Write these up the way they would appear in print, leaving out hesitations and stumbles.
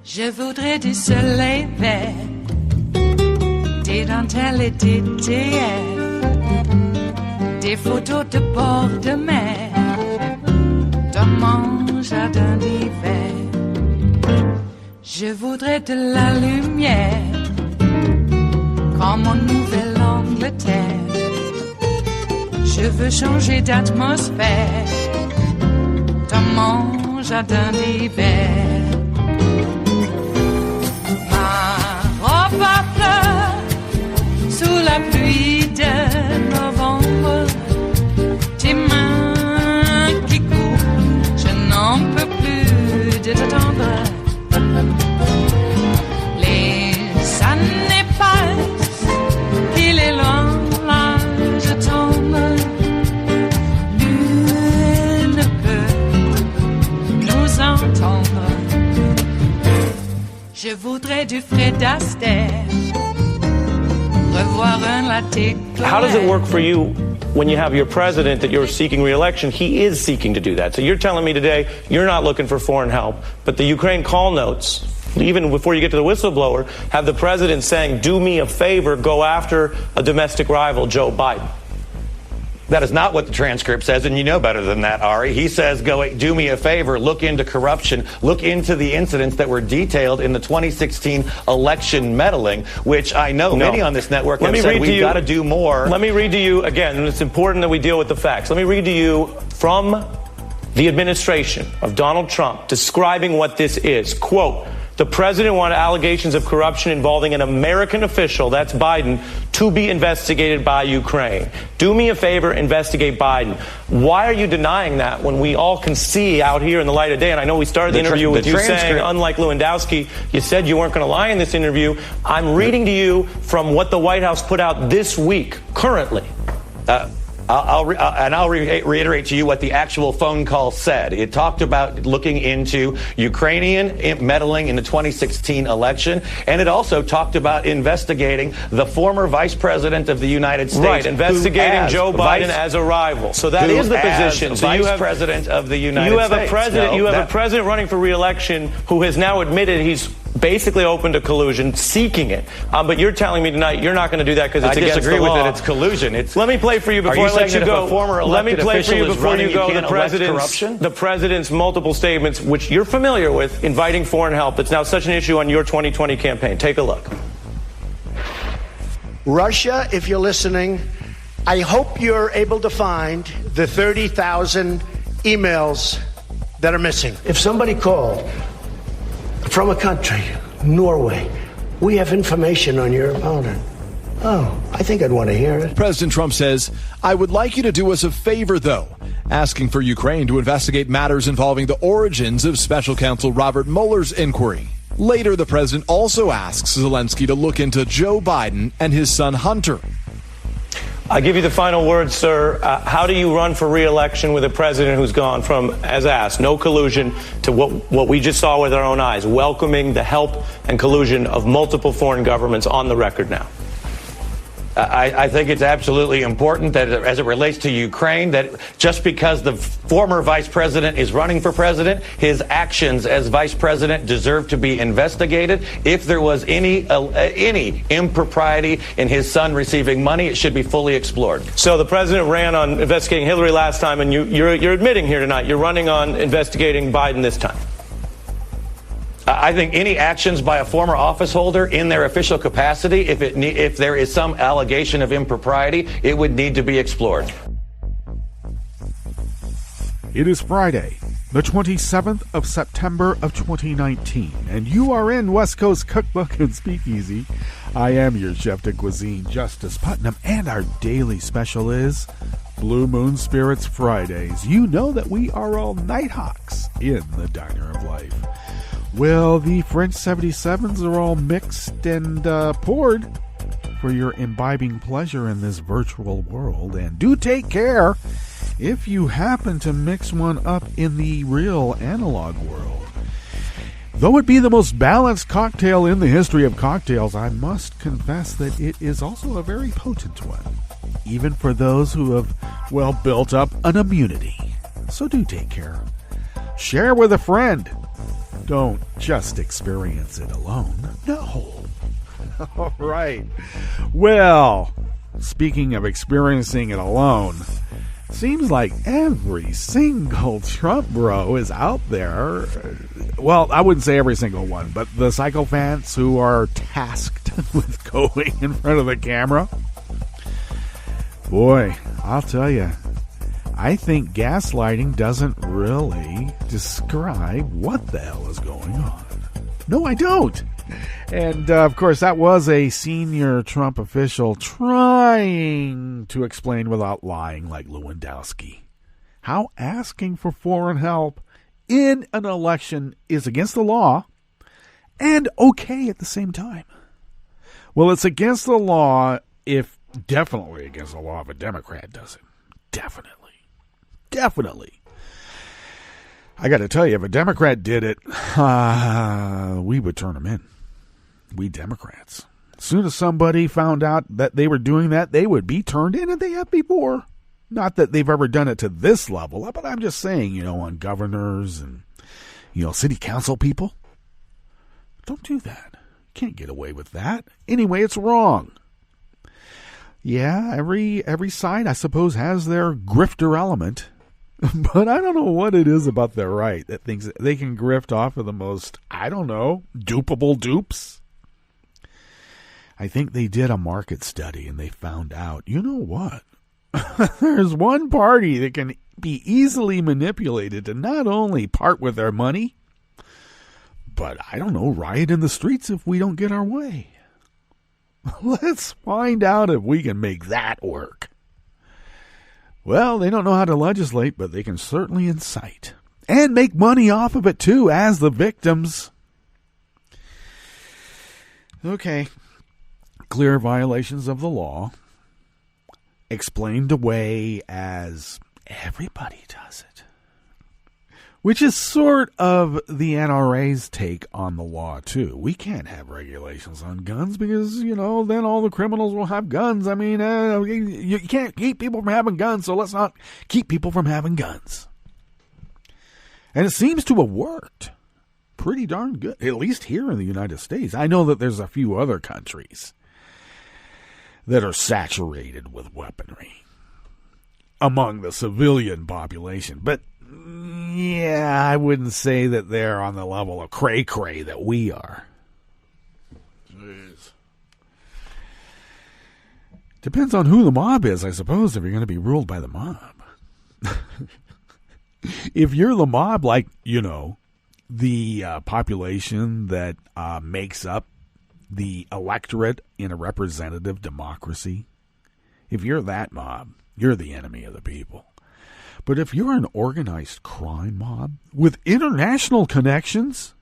Je voudrais du soleil vert, des dentelles et des théières, des photos de bord de mer, dans mon jardin d'hiver. Je voudrais de la lumière, comme en Nouvelle-Angleterre. Je veux changer d'atmosphère, dans mon jardin d'hiver. Ma fleur sous la pluie de novembre, tes mains qui courent, je n'en peux plus de t'attendre. Les années passent, il est loin, là je tombe. Nul ne peut nous entendre. Je voudrais du Fred Astaire, revoir un latte. How does it work for you when you have your president that you're seeking re-election? He is seeking to do that. So you're telling me today you're not looking for foreign help, but the Ukraine call notes, even before you get to the whistleblower, have the president saying, do me a favor, go after a domestic rival, Joe Biden. That is not what the transcript says, and you know better tn that, Ari. He says, go do me a favor, look into corruption, look into the incidents that were detailed in the 2016 election meddling, which I know many on this network have said we've got to do more. Let me read to you again, and it's important that we deal with the facts. Let me read to you from the administration of Donald Trump describing what this is. Quote, the president wanted allegations of corruption involving an American official, that's Biden, to be investigated by Ukraine. Do me a favor, investigate Biden. Why are you denying that when we all can see out here in the light of day? And I know we started the interview with you saying, unlike Lewandowski, you said you weren't going to lie in this interview. I'm reading to you from what the White House put out this week, currently. I'll reiterate to you what the actual phone call said. It talked about looking into Ukrainian meddling in the 2016 election, and it also talked about investigating the former vice president of the United States. Right, investigating Joe Biden as a rival. So that is the position. So vice president of the United States. You have a president running for re-election who has now admitted he's basically open to collusion, seeking it. But you're telling me tonight you're not going to do that because it's against the law. I disagree with it. It's collusion. Let me play for you before I let you go. Let me play for you before you go. The president's multiple statements, which you're familiar with, inviting foreign help. That's now such an issue on your 2020 campaign. Take a look. Russia, if you're listening, I hope you're able to find the 30,000 emails that are missing. If somebody called from a country, Norway, we have information on your opponent. Oh, I think I'd want to hear it. President Trump says, I would like you to do us a favor, though, asking for Ukraine to investigate matters involving the origins of Special Counsel Robert Mueller's inquiry. Later, the president also asks Zelensky to look into Joe Biden and his son Hunter. I give you the final word, sir. How do you run for re-election with a president who's gone from, as asked, no collusion to what we just saw with our own eyes, welcoming the help and collusion of multiple foreign governments on the record now? I think it's absolutely important that as it relates to Ukraine, that just because the former vice president is running for president, his actions as vice president deserve to be investigated. If there was any impropriety in his son receiving money, it should be fully explored. So the president ran on investigating Hillary last time, and you're admitting here tonight you're running on investigating Biden this time. I think any actions by a former office holder in their official capacity, if there is some allegation of impropriety, it would need to be explored. It is Friday, the 27th of September of 2019, and you are in West Coast Cookbook and Speakeasy. I am your chef de cuisine, Justice Putnam, and our daily special is Blue Moon Spirits Fridays. You know that we are all Nighthawks in the Diner of Life. Well, the French 77s are all mixed and poured for your imbibing pleasure in this virtual world. And do take care if you happen to mix one up in the real analog world. Though it be the most balanced cocktail in the history of cocktails, I must confess that it is also a very potent one, even for those who have, well, built up an immunity. So do take care. Share with a friend. Don't just experience it alone. No. All right. Well, speaking of experiencing it alone, seems like every single Trump bro is out there. Well, I wouldn't say every single one, but the sycophants who are tasked with going in front of the camera. Boy, I'll tell you, I think gaslighting doesn't really describe what the hell is going on. No, I don't. And, of course, that was a senior Trump official trying to explain without lying, like Lewandowski, how asking for foreign help in an election is against the law and okay at the same time. Well, it's against the law definitely against the law if a Democrat does it. Definitely. I got to tell you, if a Democrat did it, we would turn them in. We Democrats. As soon as somebody found out that they were doing that, they would be turned in, and they have before. Not that they've ever done it to this level, but I'm just saying, on governors and, city council people. Don't do that. Can't get away with that. Anyway, it's wrong. Yeah, every side, I suppose, has their grifter element. But I don't know what it is about their right that thinks that they can grift off of the most, dupable dupes. I think they did a market study and they found out, you know what? There's one party that can be easily manipulated to not only part with their money, but, riot in the streets if we don't get our way. Let's find out if we can make that work. Well, they don't know how to legislate, but they can certainly incite. And make money off of it, too, as the victims. Okay. Clear violations of the law. Explained away as everybody does it. Which is sort of the NRA's take on the law, too. We can't have regulations on guns because, then all the criminals will have guns. I mean, you can't keep people from having guns, so let's not keep people from having guns. And it seems to have worked pretty darn good, at least here in the United States. I know that there's a few other countries that are saturated with weaponry among the civilian population, but yeah, I wouldn't say that they're on the level of cray-cray that we are. Jeez. Depends on who the mob is, I suppose, if you're going to be ruled by the mob. If you're the mob, like, the population that makes up the electorate in a representative democracy, if you're that mob, you're the enemy of the people. But if you're an organized crime mob with international connections,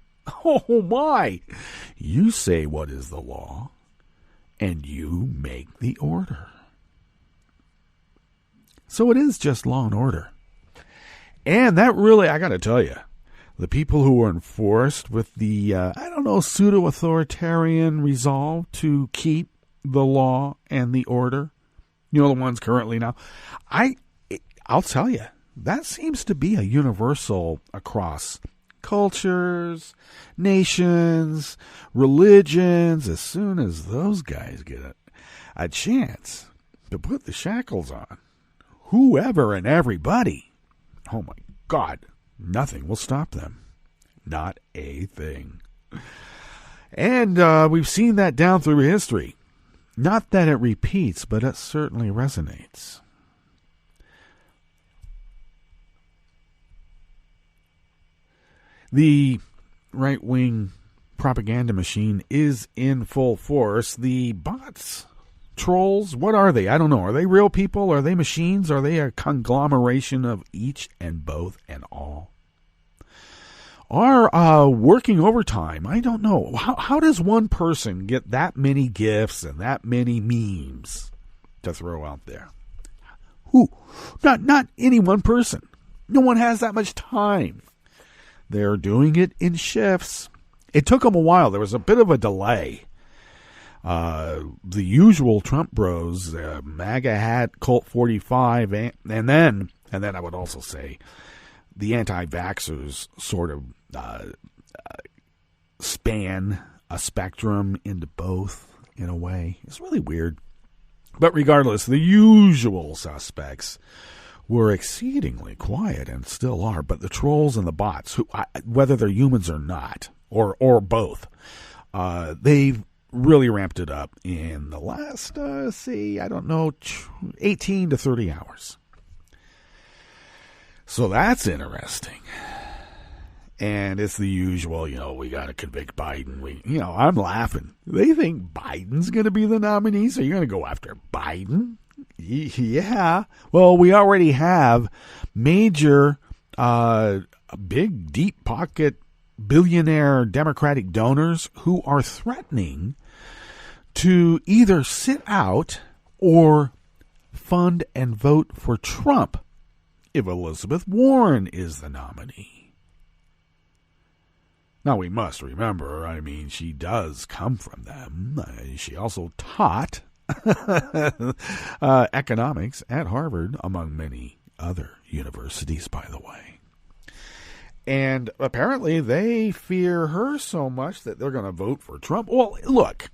oh my, you say what is the law and you make the order. So it is just law and order. And that really, I got to tell you, the people who are enforced with the, pseudo-authoritarian resolve to keep the law and the order, the ones currently now, I'll tell you, that seems to be a universal across cultures, nations, religions. As soon as those guys get a chance to put the shackles on whoever and everybody, oh my God, nothing will stop them. Not a thing. And we've seen that down through history. Not that it repeats, but it certainly resonates. The right-wing propaganda machine is in full force. The bots, trolls, what are they? I don't know. Are they real people? Are they machines? Are they a conglomeration of each and both and all? are working overtime. I don't know. How does one person get that many gifts and that many memes to throw out there? Who? Not any one person. No one has that much time. They're doing it in shifts. It took them a while. There was a bit of a delay. The usual Trump bros, MAGA hat, Colt 45, and then I would also say the anti-vaxxers sort of span a spectrum into both in a way. It's really weird. But regardless, the usual suspects were exceedingly quiet and still are. But the trolls and the bots, whether they're humans or not, or both, they've really ramped it up in the last, 18 to 30 hours. So that's interesting. And it's the usual, we got to convict Biden. I'm laughing. They think Biden's going to be the nominee, so you're going to go after Biden? Yeah. Well, we already have major, big, deep pocket billionaire Democratic donors who are threatening to either sit out or fund and vote for Trump if Elizabeth Warren is the nominee. Now, we must remember, she does come from them. She also taught economics at Harvard, among many other universities, by the way. And apparently they fear her so much that they're going to vote for Trump. Well, look,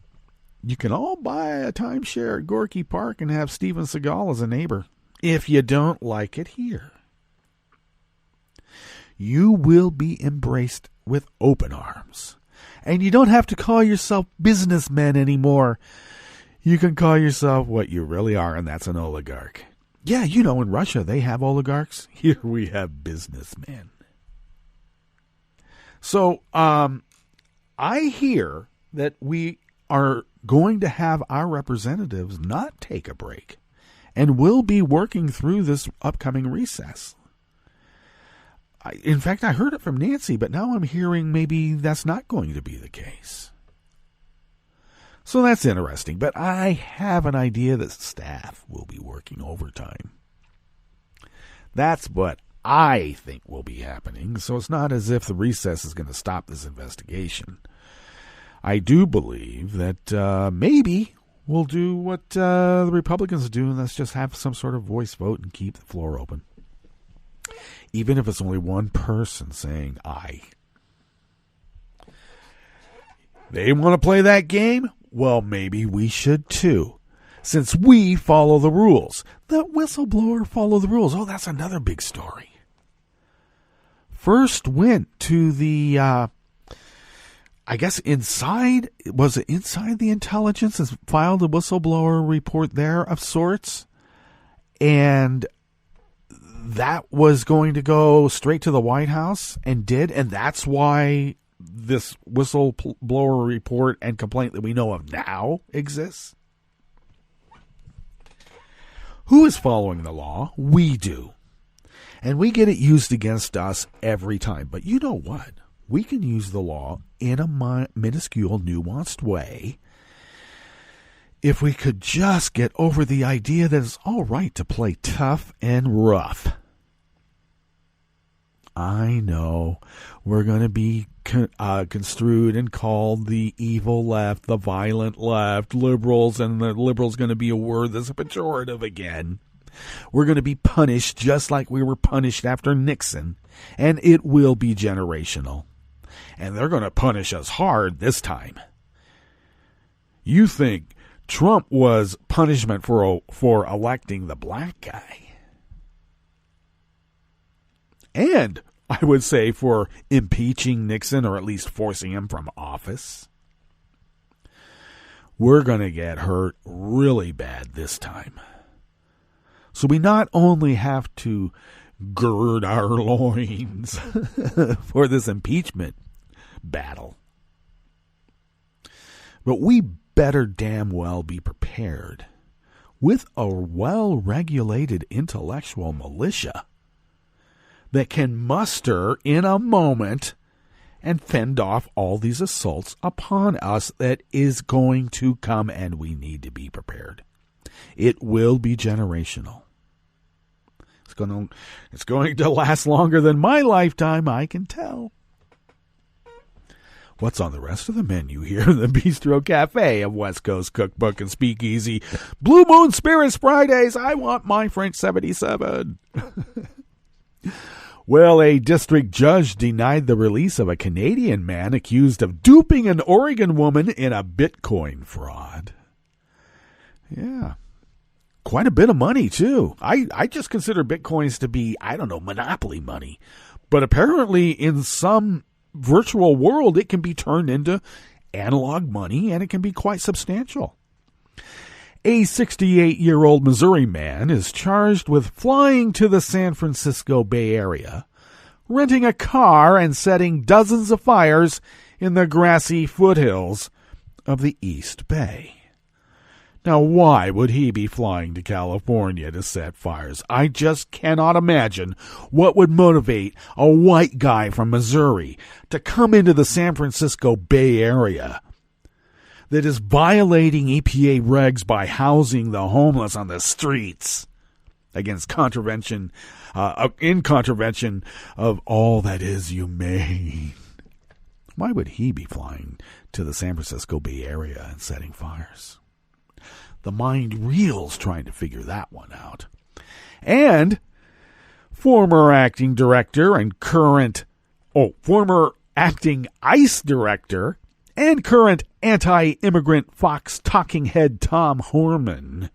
you can all buy a timeshare at Gorky Park and have Steven Seagal as a neighbor. If you don't like it here, you will be embraced with open arms. And you don't have to call yourself businessmen anymore. You can call yourself what you really are, and that's an oligarch. Yeah, in Russia they have oligarchs. Here we have businessmen. So, I hear that we are going to have our representatives not take a break and will be working through this upcoming recess. In fact, I heard it from Nancy, but now I'm hearing maybe that's not going to be the case. So that's interesting, but I have an idea that staff will be working overtime. That's what I think will be happening, so it's not as if the recess is going to stop this investigation. I do believe that maybe we'll do what the Republicans do, and that's just have some sort of voice vote and keep the floor open. Even if it's only one person saying aye. They want to play that game? Well, maybe we should too, since we follow the rules. The whistleblower followed the rules. Oh, that's another big story. First went to the, I guess inside the intelligence and filed a whistleblower report there of sorts. And that was going to go straight to the White House and did. And that's why this whistleblower report and complaint that we know of now exists. Who is following the law? We do. And we get it used against us every time. But you know what? We can use the law in a minuscule, nuanced way if we could just get over the idea that it's all right to play tough and rough. I know we're going to be construed and called the evil left, the violent left, liberals, and the liberals going to be a word that's a pejorative again. We're going to be punished just like we were punished after Nixon, and it will be generational. And they're going to punish us hard this time. You think Trump was punishment for electing the black guy. And I would say for impeaching Nixon, or at least forcing him from office. We're going to get hurt really bad this time. So we not only have to gird our loins for this impeachment battle, but we better damn well be prepared with a well-regulated intellectual militia that can muster in a moment and fend off all these assaults upon us that is going to come, and we need to be prepared. It will be generational. It's going to last longer than my lifetime, I can tell. What's on the rest of the menu here in the Bistro Cafe of West Coast Cookbook and Speakeasy? Blue Moon Spirits Fridays. I want my French 77. Well, a district judge denied the release of a Canadian man accused of duping an Oregon woman in a Bitcoin fraud. Yeah. Quite a bit of money, too. I just consider Bitcoins to be, monopoly money. But apparently in some virtual world, it can be turned into analog money, and it can be quite substantial. A 68-year-old Missouri man is charged with flying to the San Francisco Bay Area, renting a car, and setting dozens of fires in the grassy foothills of the East Bay. Now, why would he be flying to California to set fires? I just cannot imagine what would motivate a white guy from Missouri to come into the San Francisco Bay Area that is violating EPA regs by housing the homeless on the streets against in contravention of all that is humane. Why would he be flying to the San Francisco Bay Area and setting fires? The mind reels trying to figure that one out. And former acting ICE director and current anti-immigrant Fox talking head Tom Horman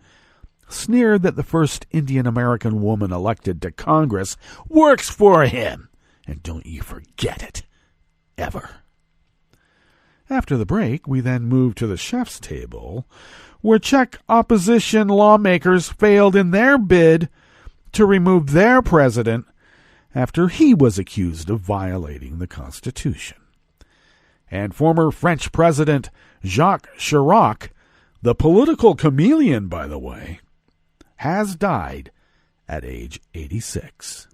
sneered that the first Indian American woman elected to Congress works for him. And don't you forget it. Ever. After the break, we then move to the chef's table, where Czech opposition lawmakers failed in their bid to remove their president after he was accused of violating the Constitution. And former French President Jacques Chirac, the political chameleon, by the way, has died at age 86.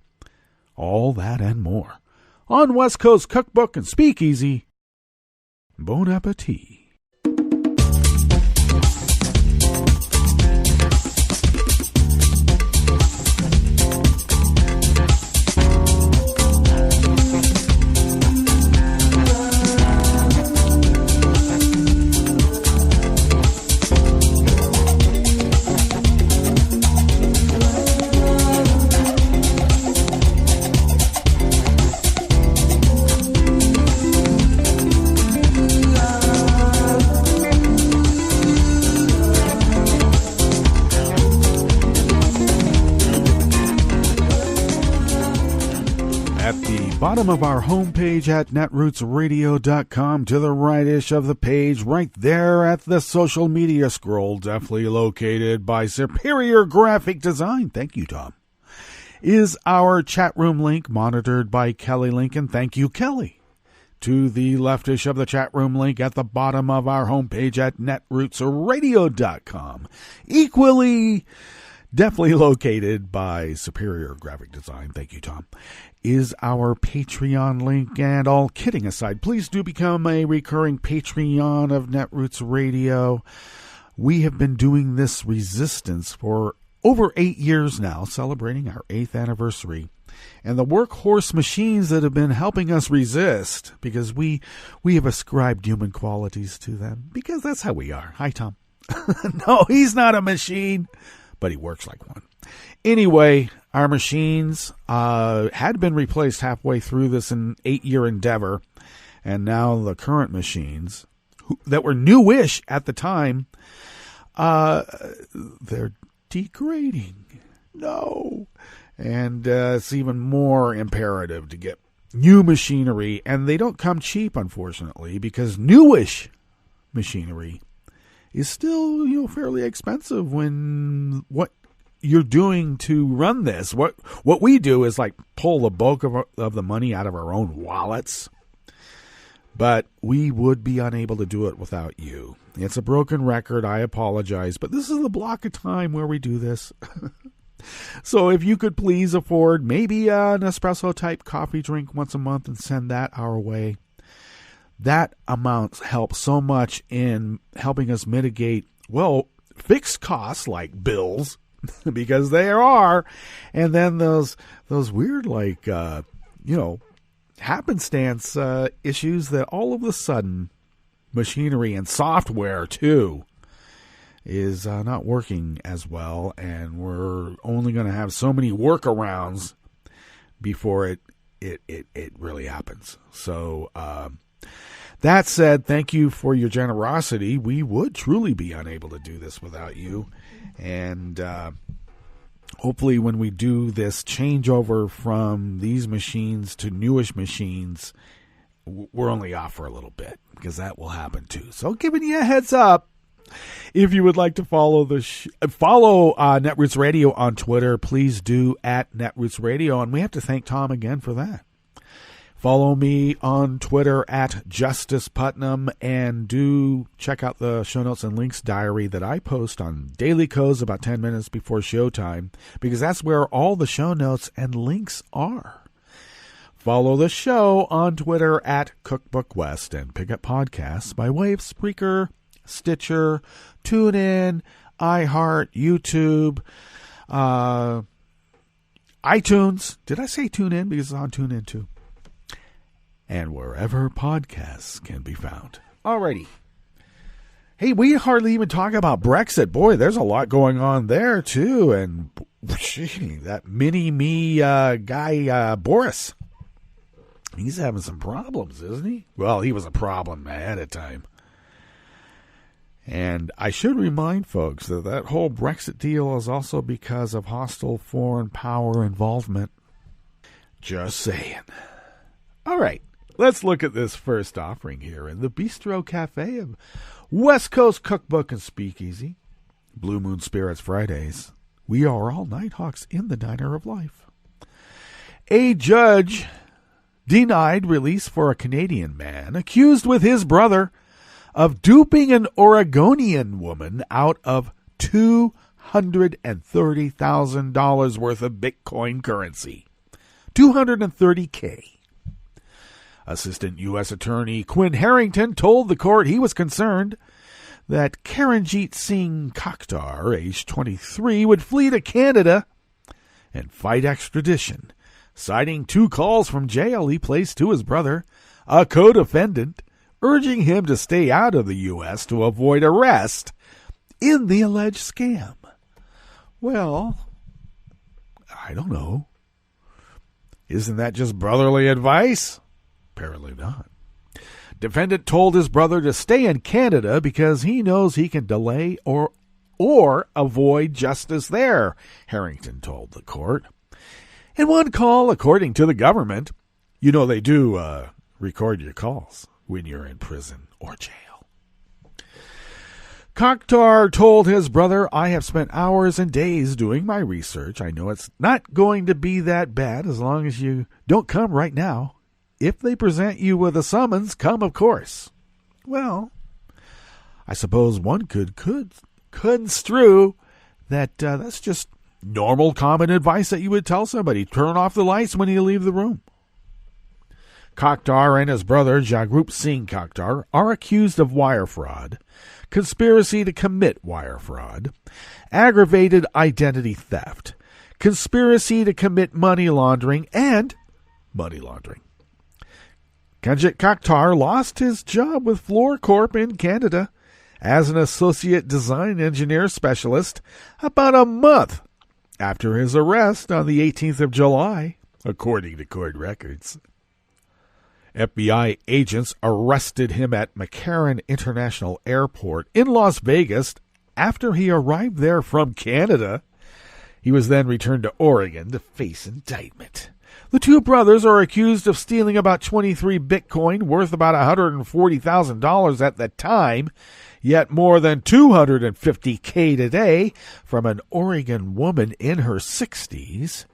All that and more on West Coast Cookbook and Speakeasy. Bon appetit. Bottom of our homepage at netrootsradio.com, to the right-ish of the page, right there at the social media scroll, definitely located by Superior Graphic Design. Thank you, Tom. Is our chat room link, monitored by Kelly Lincoln. Thank you, Kelly. To the leftish of the chat room link at the bottom of our homepage at netrootsradio.com. Equally, definitely located by Superior Graphic Design. Thank you, Tom. Is our Patreon link. And all kidding aside, please do become a recurring Patreon of Netroots Radio. We have been doing this resistance for over 8 years now, celebrating our 8th anniversary. And the workhorse machines that have been helping us resist, because we have ascribed human qualities to them, because that's how we are. Hi, Tom. No, he's not a machine, but he works like one. Anyway, our machines had been replaced halfway through this 8-year endeavor, and now the current machines that were newish at the time, they're degrading. No. And it's even more imperative to get new machinery, and they don't come cheap, unfortunately, because newish machinery is still, fairly expensive when what you're doing to run this. What we do is like pull the bulk of the money out of our own wallets, but we would be unable to do it without you. It's a broken record. I apologize, but this is the block of time where we do this. So if you could please afford maybe an espresso type coffee drink once a month and send that our way, that amount helps so much in helping us mitigate, well, fixed costs like bills, because they are, and then those weird, like, happenstance issues that all of a sudden machinery and software, too, is not working as well, and we're only going to have so many workarounds before it really happens. So, that said, thank you for your generosity. We would truly be unable to do this without you. And hopefully when we do this changeover from these machines to newish machines, we're only off for a little bit, because that will happen too. So giving you a heads up, if you would like to follow Netroots Radio on Twitter, please do at Netroots Radio. And we have to thank Tom again for that. Follow me on Twitter at Justice Putnam, and do check out the show notes and links diary that I post on Daily Codes about 10 minutes before showtime, because that's where all the show notes and links are. Follow the show on Twitter at Cookbook West, and pick up podcasts by way of Spreaker, Stitcher, TuneIn, iHeart, YouTube, iTunes. Did I say TuneIn? Because it's on TuneIn too. And wherever podcasts can be found. Alrighty. Hey, we hardly even talk about Brexit. Boy, there's a lot going on there, too. And that mini-me guy, Boris, he's having some problems, isn't he? Well, he was a problem ahead of time. And I should remind folks that whole Brexit deal is also because of hostile foreign power involvement. Just saying. All right. Let's look at this first offering here in the Bistro Cafe of West Coast Cookbook and Speakeasy. Blue Moon Spirits Fridays. We are all Nighthawks in the Diner of Life. A judge denied release for a Canadian man accused with his brother of duping an Oregonian woman out of $230,000 worth of Bitcoin currency. $230K. Assistant U.S. Attorney Quinn Harrington told the court he was concerned that Karanjit Singh Kaktar, age 23, would flee to Canada and fight extradition, citing 2 calls from jail he placed to his brother, a co-defendant, urging him to stay out of the U.S. to avoid arrest in the alleged scam. Well, I don't know. Isn't that just brotherly advice? Apparently not. Defendant told his brother to stay in Canada because he knows he can delay or avoid justice there, Harrington told the court. In one call, according to the government, they do record your calls when you're in prison or jail. Kaktar told his brother, I have spent hours and days doing my research. I know it's not going to be that bad as long as you don't come right now. If they present you with a summons, come, of course. Well, I suppose one could construe that that's just normal, common advice that you would tell somebody. Turn off the lights when you leave the room. Kaktar and his brother, Jagrup Singh Kaktar, are accused of wire fraud, conspiracy to commit wire fraud, aggravated identity theft, conspiracy to commit money laundering, and money laundering. Kanjit Kaktar lost his job with Floor Corp in Canada as an associate design engineer specialist about a month after his arrest on the 18th of July, according to court records. FBI agents arrested him at McCarran International Airport in Las Vegas after he arrived there from Canada. He was then returned to Oregon to face indictment. The 2 brothers are accused of stealing about 23 Bitcoin worth about $140,000 at the time, yet more than $250K today from an Oregon woman in her 60s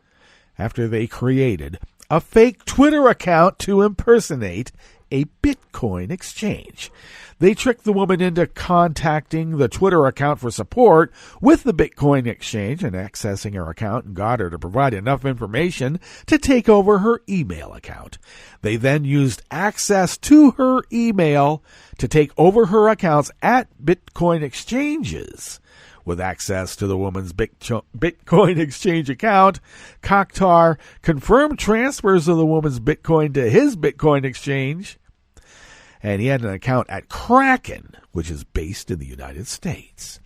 after they created a fake Twitter account to impersonate a Bitcoin exchange. They tricked the woman into contacting the Twitter account for support with the Bitcoin exchange and accessing her account, and got her to provide enough information to take over her email account. They then used access to her email to take over her accounts at Bitcoin exchanges. With access to the woman's Bitcoin exchange account, Kokhtar confirmed transfers of the woman's Bitcoin to his Bitcoin exchange, and he had an account at Kraken, which is based in the United States.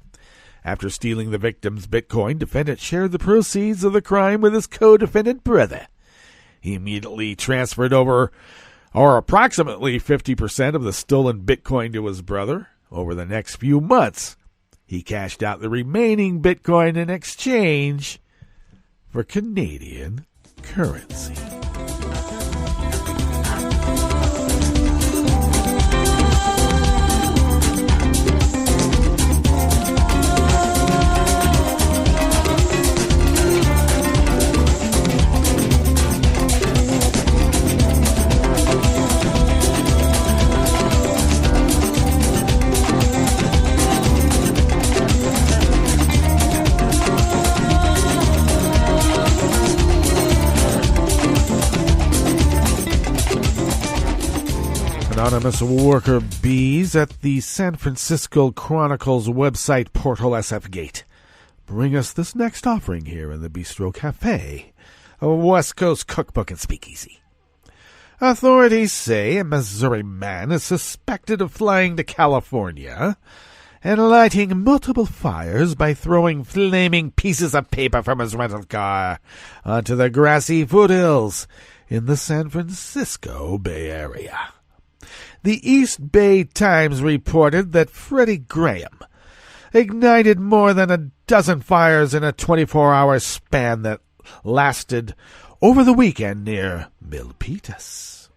After stealing the victim's Bitcoin, defendant shared the proceeds of the crime with his co-defendant brother. He immediately transferred over, or approximately 50% of the stolen Bitcoin to his brother. Over the next few months, he cashed out the remaining Bitcoin in exchange for Canadian currency. Anonymous worker bees at the San Francisco Chronicle's website portal SFGate bring us this next offering here in the Bistro Cafe, a West Coast Cookbook and Speakeasy. Authorities say a Missouri man is suspected of flying to California and lighting multiple fires by throwing flaming pieces of paper from his rental car onto the grassy foothills in the San Francisco Bay Area. The East Bay Times reported that Freddie Graham ignited more than a dozen fires in a 24-hour span that lasted over the weekend near Milpitas.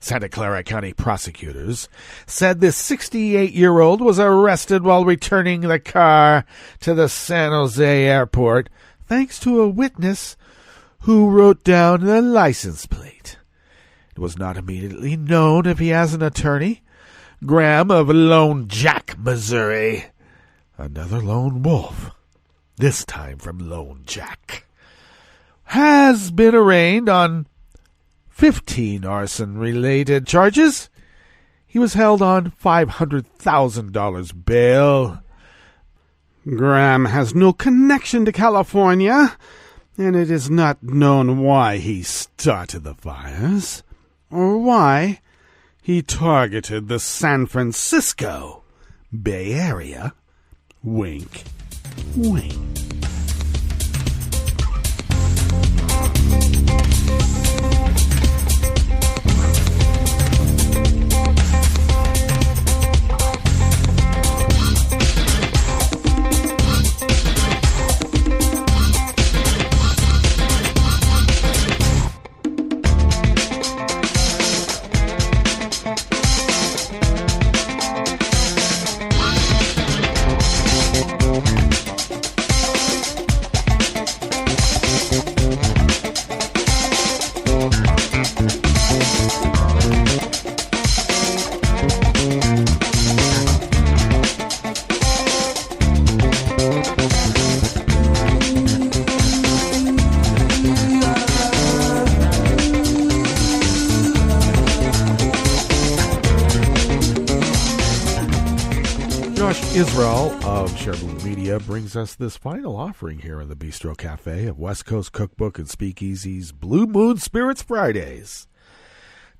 Santa Clara County prosecutors said this 68-year-old was arrested while returning the car to the San Jose airport thanks to a witness who wrote down the license plate. It was not immediately known if he has an attorney. Graham of Lone Jack, Missouri. Another lone wolf, this time from Lone Jack, has been arraigned on 15 arson-related charges. He was held on $500,000 bail. Graham has no connection to California, and it is not known why he started the fires, or why he targeted the San Francisco Bay Area. Wink, wink. Israel of Sherwood Media brings us this final offering here in the Bistro Cafe of West Coast Cookbook and Speakeasy's Blue Moon Spirits Fridays.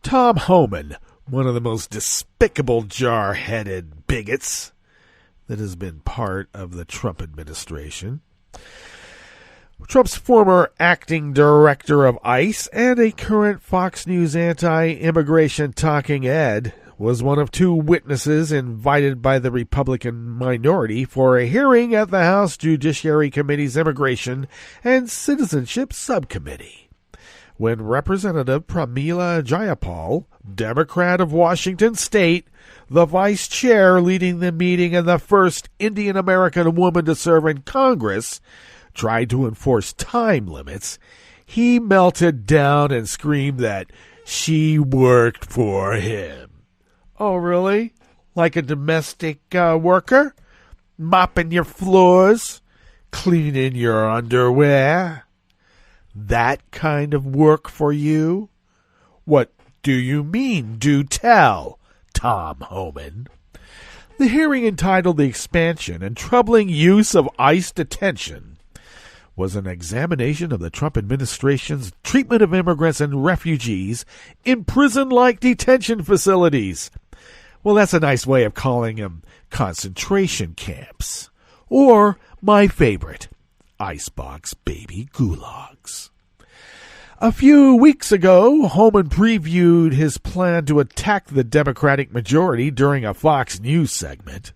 Tom Horman, one of the most despicable jar-headed bigots that has been part of the Trump administration. Trump's former acting director of ICE and a current Fox News anti-immigration talking head was one of two witnesses invited by the Republican minority for a hearing at the House Judiciary Committee's Immigration and Citizenship Subcommittee. When Representative Pramila Jayapal, Democrat of Washington State, the vice chair leading the meeting and the first Indian-American woman to serve in Congress, tried to enforce time limits, he melted down and screamed that she worked for him. Oh, really? Like a domestic worker? Mopping your floors? Cleaning your underwear? That kind of work for you? What do you mean? Do tell, Tom Horman. The hearing, entitled The Expansion and Troubling Use of ICE Detention, was an examination of the Trump administration's treatment of immigrants and refugees in prison-like detention facilities. Well, that's a nice way of calling them concentration camps. Or, my favorite, icebox baby gulags. A few weeks ago, Horman previewed his plan to attack the Democratic majority during a Fox News segment.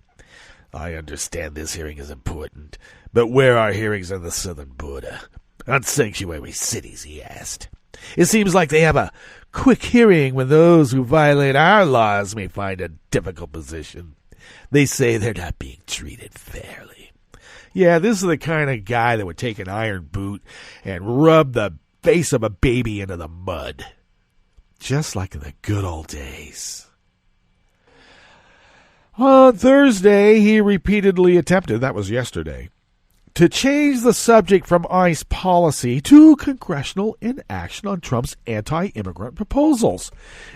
I understand this hearing is important, but where are hearings on the southern border? On sanctuary cities, he asked. It seems like they have a quick hearing when those who violate our laws may find a difficult position. They say they're not being treated fairly. Yeah, this is the kind of guy that would take an iron boot and rub the face of a baby into the mud. Just like in the good old days. On Thursday, he repeatedly attempted, that was yesterday, to change the subject from ICE policy to congressional inaction on Trump's anti-immigrant proposals,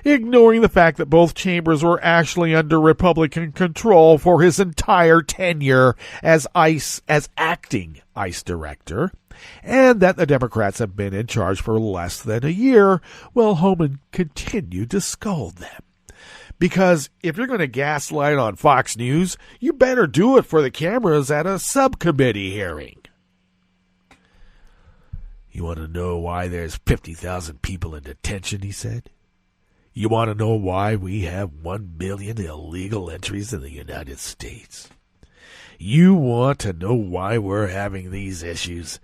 ignoring the fact that both chambers were actually under Republican control for his entire tenure as acting ICE director, and that the Democrats have been in charge for less than a year, while Horman continued to scold them. Because if you're going to gaslight on Fox News, you better do it for the cameras at a subcommittee hearing. You want to know why there's 50,000 people in detention, he said? You want to know why we have 1 million illegal entries in the United States? You want to know why we're having these issues?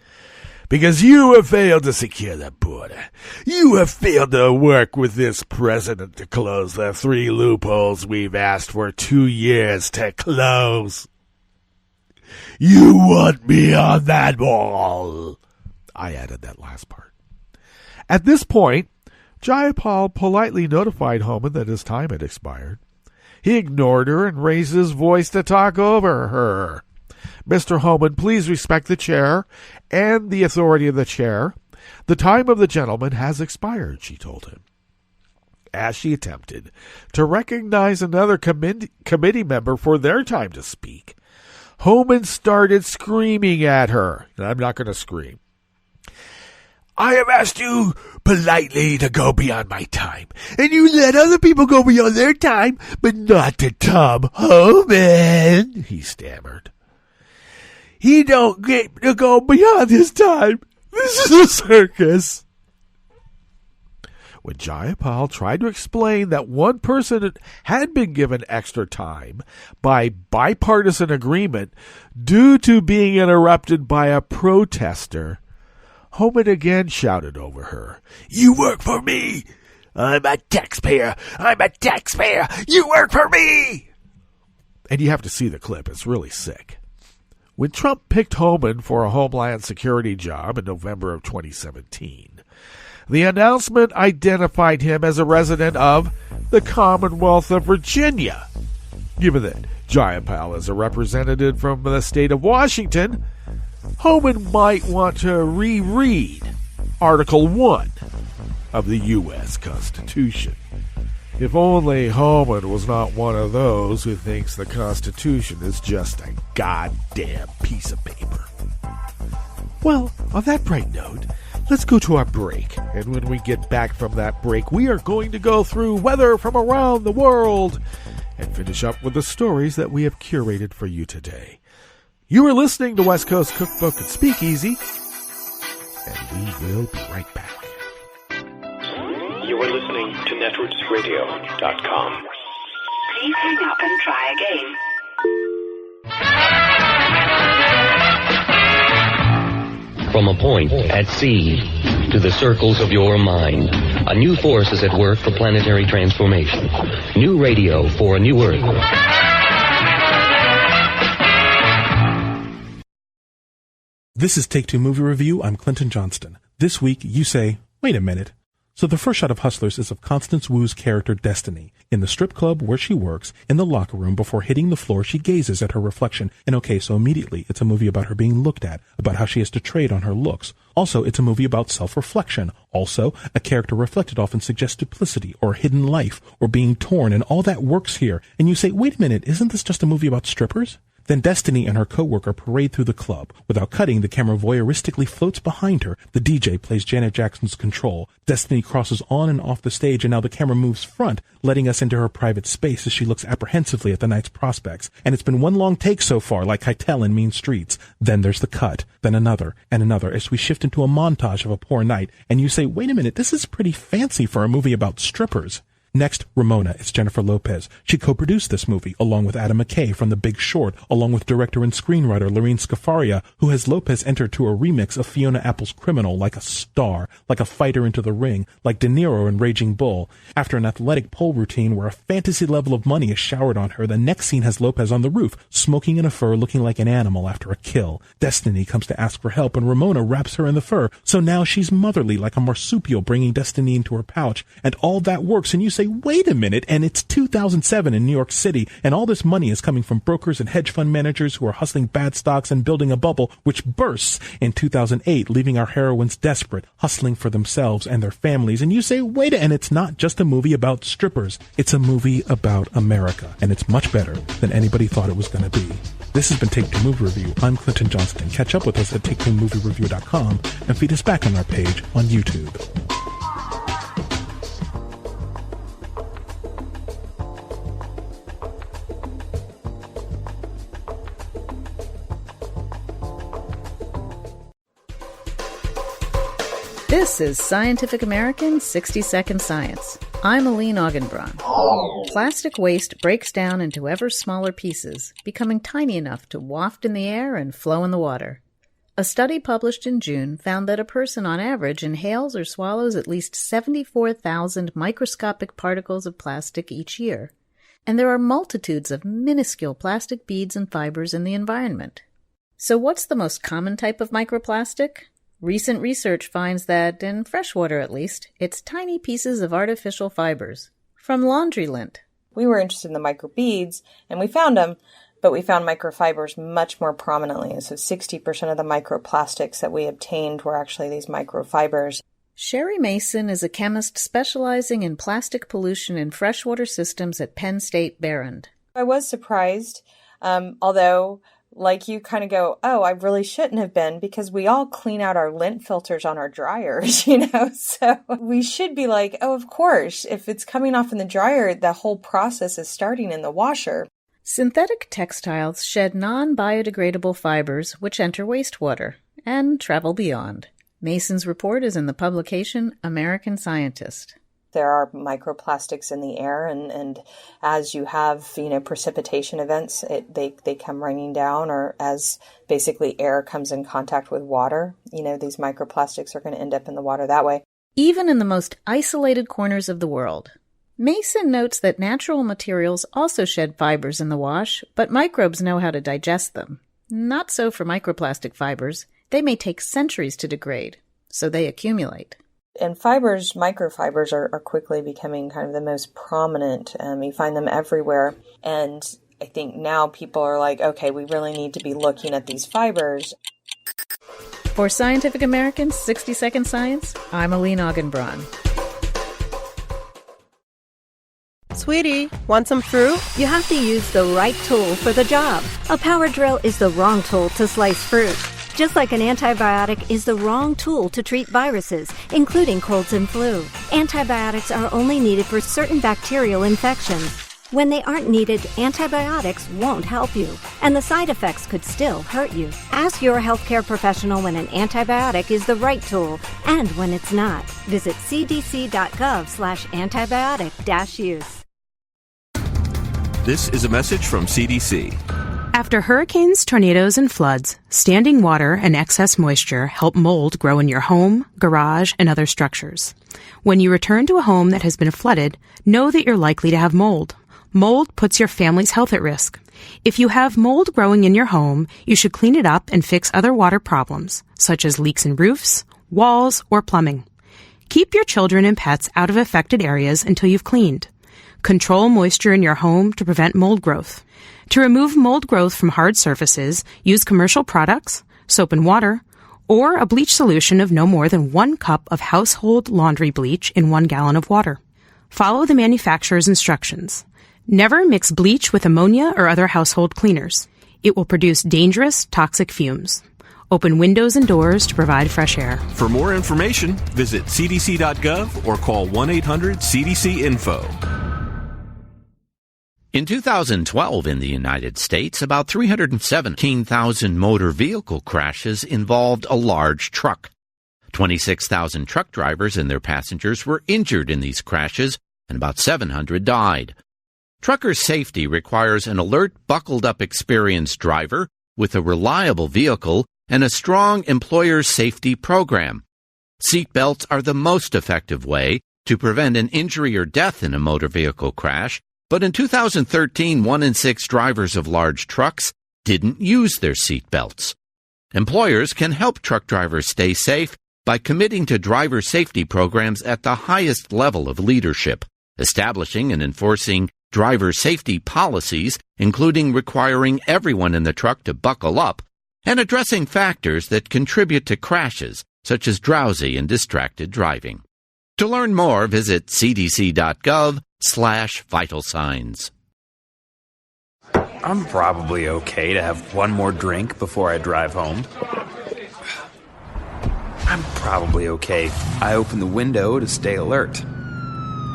Because you have failed to secure the border. You have failed to work with this president to close the 3 loopholes we've asked for 2 years to close. You want me on that wall. I added that last part. At this point, Jayapal politely notified Horman that his time had expired. He ignored her and raised his voice to talk over her. Mr. Horman, please respect the chair and the authority of the chair. The time of the gentleman has expired, she told him. As she attempted to recognize another committee member for their time to speak, Horman started screaming at her. And I'm not going to scream. I have asked you politely to go beyond my time, and you let other people go beyond their time, but not to Tom Horman, he stammered. He don't get to go beyond his time. This is a circus. When Jayapal tried to explain that one person had been given extra time by bipartisan agreement due to being interrupted by a protester, Horman again shouted over her, You work for me! I'm a taxpayer! I'm a taxpayer! You work for me! And you have to see the clip. It's really sick. When Trump picked Horman for a Homeland Security job in November of 2017, the announcement identified him as a resident of the Commonwealth of Virginia. Given that Jayapal is a representative from the state of Washington, Horman might want to reread Article 1 of the U.S. Constitution. If only Horman was not one of those who thinks the Constitution is just a goddamn piece of paper. Well, on that bright note, let's go to our break. And when we get back from that break, we are going to go through weather from around the world and finish up with the stories that we have curated for you today. You are listening to West Coast Cookbook and Speakeasy, and we will be right back. You are listening to netrootsradio.com. Please hang up and try again. From a point at sea to the circles of your mind, a new force is at work for planetary transformation. New radio for a new Earth. This is Take Two Movie Review. I'm Clinton Johnston. This week, you say, wait a minute. So the first shot of Hustlers is of Constance Wu's character Destiny. In the strip club where she works, in the locker room, before hitting the floor, she gazes at her reflection. And okay, so immediately, it's a movie about her being looked at, about how she has to trade on her looks. Also, it's a movie about self-reflection. Also, a character reflected often suggests duplicity, or hidden life, or being torn, and all that works here. And you say, wait a minute, isn't this just a movie about strippers? Then Destiny and her coworker parade through the club. Without cutting, the camera voyeuristically floats behind her. The DJ plays Janet Jackson's Control. Destiny crosses on and off the stage, and now the camera moves front, letting us into her private space as she looks apprehensively at the night's prospects. And it's been one long take so far, like Keitel in Mean Streets. Then there's the cut, then another, and another, as we shift into a montage of a poor night. And you say, wait a minute, this is pretty fancy for a movie about strippers. Next, Ramona. It's Jennifer Lopez. She co-produced this movie, along with Adam McKay from The Big Short, along with director and screenwriter Lorene Scafaria, who has Lopez enter to a remix of Fiona Apple's Criminal like a star, like a fighter into the ring, like De Niro in Raging Bull. After an athletic pole routine where a fantasy level of money is showered on her, the next scene has Lopez on the roof, smoking in a fur, looking like an animal after a kill. Destiny comes to ask for help, and Ramona wraps her in the fur, so now she's motherly, like a marsupial bringing Destiny into her pouch, and all that works, and you say, wait a minute, and it's 2007 in New York City, and all this money is coming from brokers and hedge fund managers who are hustling bad stocks and building a bubble which bursts in 2008, leaving our heroines desperate, hustling for themselves and their families. And you say, wait, and it's not just a movie about strippers. It's a movie about America, and it's much better than anybody thought it was going to be. This has been Take Two Movie Review. I'm Clinton Johnston. Catch up with us at TakeTwoMovieReview.com and feed us back on our page on YouTube. This is Scientific American 60-Second Science. I'm Aline Augenbraun. Plastic waste breaks down into ever smaller pieces, becoming tiny enough to waft in the air and flow in the water. A study published in June found that a person on average inhales or swallows at least 74,000 microscopic particles of plastic each year. And there are multitudes of minuscule plastic beads and fibers in the environment. So what's the most common type of microplastic? Recent research finds that, in freshwater at least, it's tiny pieces of artificial fibers, from laundry lint. We were interested in the microbeads, and we found them, but we found microfibers much more prominently. And so 60% of the microplastics that we obtained were actually these microfibers. Sherry Mason is a chemist specializing in plastic pollution in freshwater systems at Penn State Behrend. I was surprised, although like you kind of go, oh, I really shouldn't have been, because we all clean out our lint filters on our dryers, so we should be like, oh, of course, if it's coming off in the dryer, the whole process is starting in the washer. Synthetic textiles shed non-biodegradable fibers which enter wastewater and travel beyond. Mason's report is in the publication American Scientist. There are microplastics in the air, and as you have, precipitation events, they come raining down, or as basically air comes in contact with water, these microplastics are going to end up in the water that way. Even in the most isolated corners of the world. Mason notes that natural materials also shed fibers in the wash, but microbes know how to digest them. Not so for microplastic fibers. They may take centuries to degrade, so they accumulate. And microfibers are quickly becoming kind of the most prominent. You find them everywhere. And I think now people are like, okay, we really need to be looking at these fibers. For Scientific American 60-Second Science, I'm Aline Augenbraun. Sweetie, want some fruit? You have to use the right tool for the job. A power drill is the wrong tool to slice fruit. Just like an antibiotic is the wrong tool to treat viruses, including colds and flu. Antibiotics are only needed for certain bacterial infections. When they aren't needed, antibiotics won't help you, and the side effects could still hurt you. Ask your healthcare professional when an antibiotic is the right tool and when it's not. Visit cdc.gov/antibiotic-use. This is a message from CDC. After hurricanes, tornadoes, and floods, standing water and excess moisture help mold grow in your home, garage, and other structures. When you return to a home that has been flooded, know that you're likely to have mold. Mold puts your family's health at risk. If you have mold growing in your home, you should clean it up and fix other water problems, such as leaks in roofs, walls, or plumbing. Keep your children and pets out of affected areas until you've cleaned. Control moisture in your home to prevent mold growth. To remove mold growth from hard surfaces, use commercial products, soap and water, or a bleach solution of no more than 1 cup of household laundry bleach in 1 gallon of water. Follow the manufacturer's instructions. Never mix bleach with ammonia or other household cleaners. It will produce dangerous, toxic fumes. Open windows and doors to provide fresh air. For more information, visit cdc.gov or call 1-800-CDC-INFO. In 2012 in the United States, about 317,000 motor vehicle crashes involved a large truck. 26,000 truck drivers and their passengers were injured in these crashes, and about 700 died. Trucker safety requires an alert, buckled-up, experienced driver with a reliable vehicle and a strong employer safety program. Seatbelts are the most effective way to prevent an injury or death in a motor vehicle crash, but in 2013, 1 in 6 drivers of large trucks didn't use their seatbelts. Employers can help truck drivers stay safe by committing to driver safety programs at the highest level of leadership, establishing and enforcing driver safety policies, including requiring everyone in the truck to buckle up, and addressing factors that contribute to crashes, such as drowsy and distracted driving. To learn more, visit cdc.gov/vital signs. I'm probably okay to have one more drink before I drive home. I'm probably okay. I open the window to stay alert.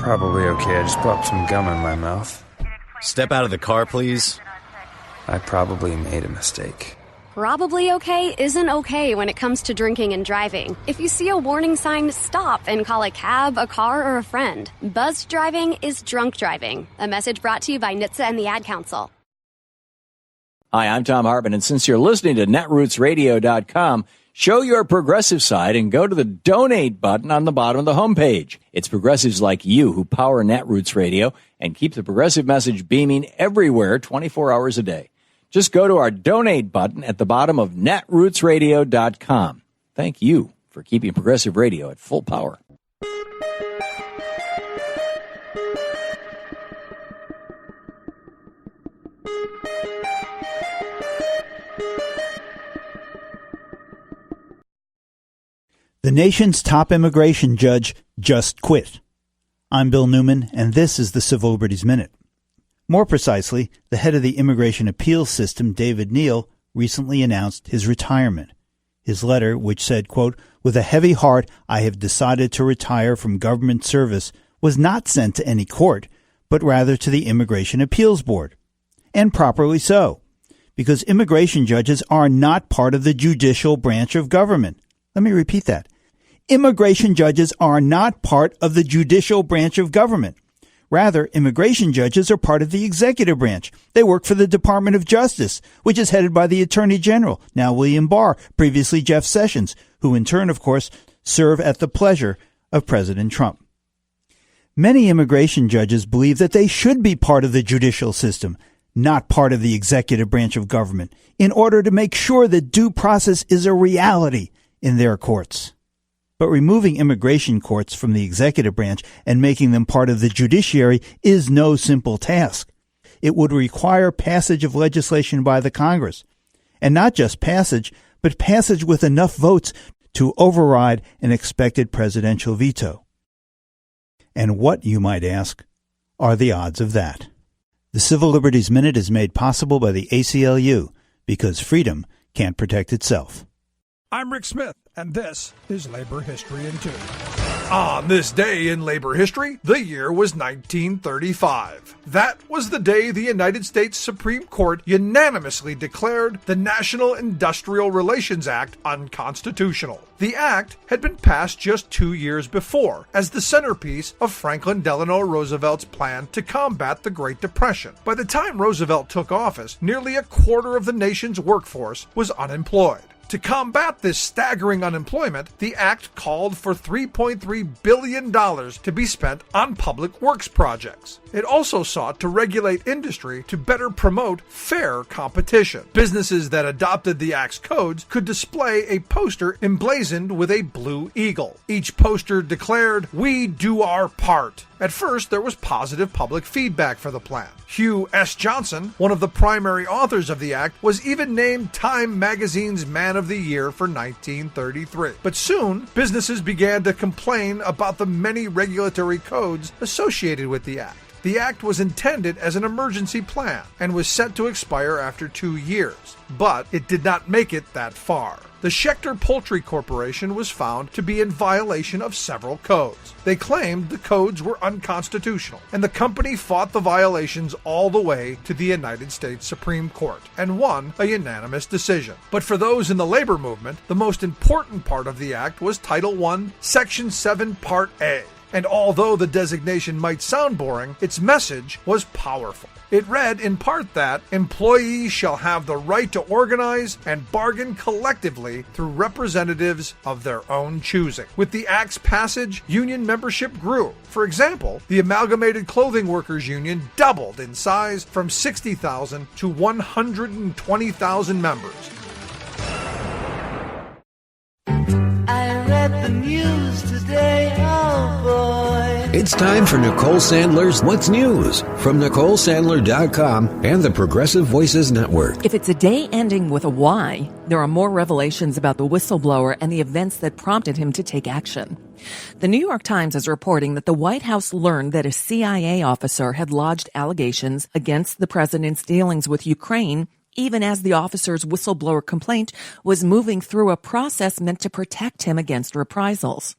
Probably okay. I just popped some gum in my mouth. Step out of the car, please. I probably made a mistake. Probably okay isn't okay when it comes to drinking and driving. If you see a warning sign, stop and call a cab, a car, or a friend. Buzzed driving is drunk driving. A message brought to you by NHTSA and the Ad Council. Hi, I'm Tom Horman, and since you're listening to netrootsradio.com, show your progressive side and go to the donate button on the bottom of the homepage. It's progressives like you who power Netroots Radio and keep the progressive message beaming everywhere 24 hours a day. Just go to our donate button at the bottom of netrootsradio.com. Thank you for keeping progressive radio at full power. The nation's top immigration judge just quit. I'm Bill Newman, and this is the Civil Liberties Minute. More precisely, the head of the Immigration Appeals System, David Neal, recently announced his retirement. His letter, which said, quote, "With a heavy heart, I have decided to retire from government service," was not sent to any court, but rather to the Immigration Appeals Board. And properly so, because immigration judges are not part of the judicial branch of government. Let me repeat that. Immigration judges are not part of the judicial branch of government. Rather, immigration judges are part of the executive branch. They work for the Department of Justice, which is headed by the Attorney General, now William Barr, previously Jeff Sessions, who in turn, of course, serve at the pleasure of President Trump. Many immigration judges believe that they should be part of the judicial system, not part of the executive branch of government, in order to make sure that due process is a reality in their courts. But removing immigration courts from the executive branch and making them part of the judiciary is no simple task. It would require passage of legislation by the Congress. And not just passage, but passage with enough votes to override an expected presidential veto. And what, you might ask, are the odds of that? The Civil Liberties Minute is made possible by the ACLU, because freedom can't protect itself. I'm Rick Smith, and this is Labor History in 2. On this day in labor history, the year was 1935. That was the day the United States Supreme Court unanimously declared the National Industrial Relations Act unconstitutional. The act had been passed just 2 years before as the centerpiece of Franklin Delano Roosevelt's plan to combat the Great Depression. By the time Roosevelt took office, nearly a quarter of the nation's workforce was unemployed. To combat this staggering unemployment, the act called for $3.3 billion to be spent on public works projects. It also sought to regulate industry to better promote fair competition. Businesses that adopted the act's codes could display a poster emblazoned with a blue eagle. Each poster declared, "We do our part." At first, there was positive public feedback for the plan. Hugh S. Johnson, one of the primary authors of the act, was even named Time magazine's Man of the Year for 1933. But soon, businesses began to complain about the many regulatory codes associated with the act. The act was intended as an emergency plan and was set to expire after 2 years, but it did not make it that far. The Schechter Poultry Corporation was found to be in violation of several codes. They claimed the codes were unconstitutional, and the company fought the violations all the way to the United States Supreme Court and won a unanimous decision. But for those in the labor movement, the most important part of the act was Title I, Section 7, Part A. And although the designation might sound boring, its message was powerful. It read in part that employees shall have the right to organize and bargain collectively through representatives of their own choosing. With the Act's passage, union membership grew. For example, the Amalgamated Clothing Workers Union doubled in size from 60,000 to 120,000 members. I read the news today, oh boy. It's time for Nicole Sandler's What's News from NicoleSandler.com and the Progressive Voices Network. If it's a day ending with a Y, there are more revelations about the whistleblower and the events that prompted him to take action. The New York Times is reporting that the White House learned that a CIA officer had lodged allegations against the president's dealings with Ukraine, even as the officer's whistleblower complaint was moving through a process meant to protect him against reprisals.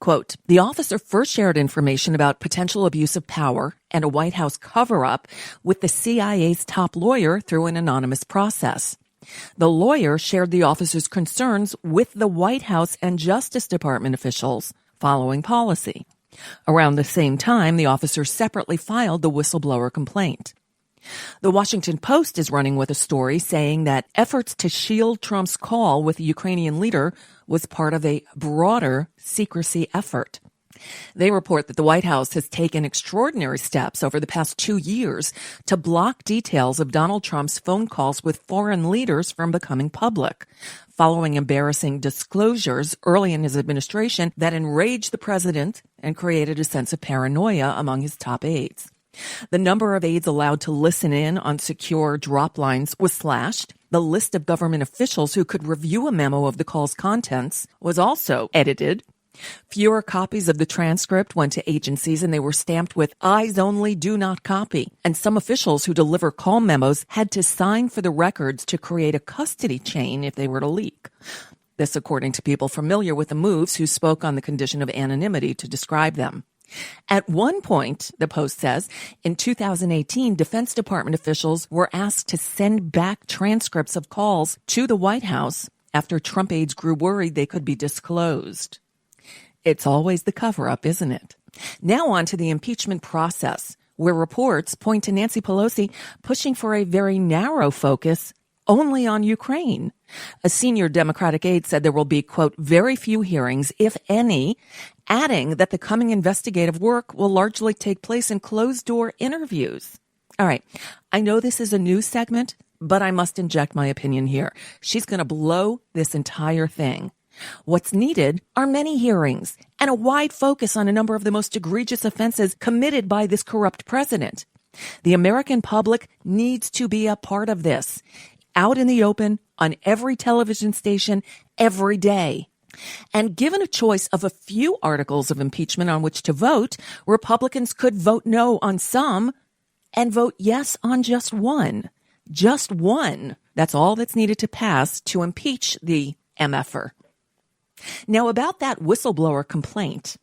Quote, the officer first shared information about potential abuse of power and a White House cover-up with the CIA's top lawyer through an anonymous process. The lawyer shared the officer's concerns with the White House and Justice Department officials following policy. Around the same time, the officer separately filed the whistleblower complaint. The Washington Post is running with a story saying that efforts to shield Trump's call with the Ukrainian leader was part of a broader secrecy effort. They report that the White House has taken extraordinary steps over the past 2 years to block details of Donald Trump's phone calls with foreign leaders from becoming public, following embarrassing disclosures early in his administration that enraged the president and created a sense of paranoia among his top aides. The number of aides allowed to listen in on secure drop lines was slashed. The list of government officials who could review a memo of the call's contents was also edited. Fewer copies of the transcript went to agencies and they were stamped with eyes only, do not copy. And some officials who deliver call memos had to sign for the records to create a custody chain if they were to leak. This according to people familiar with the moves who spoke on the condition of anonymity to describe them. At one point, the Post says, in 2018, Defense Department officials were asked to send back transcripts of calls to the White House after Trump aides grew worried they could be disclosed. It's always the cover-up, isn't it? Now on to the impeachment process, where reports point to Nancy Pelosi pushing for a very narrow focus only on Ukraine. A senior Democratic aide said there will be, quote, very few hearings, if any, adding that the coming investigative work will largely take place in closed-door interviews. All right, I know this is a news segment, but I must inject my opinion here. She's going to blow this entire thing. What's needed are many hearings and a wide focus on a number of the most egregious offenses committed by this corrupt president. The American public needs to be a part of this, out in the open, on every television station, every day. And given a choice of a few articles of impeachment on which to vote, Republicans could vote no on some and vote yes on just one. Just one. That's all that's needed to pass to impeach the MFer. Now, about that whistleblower complaint,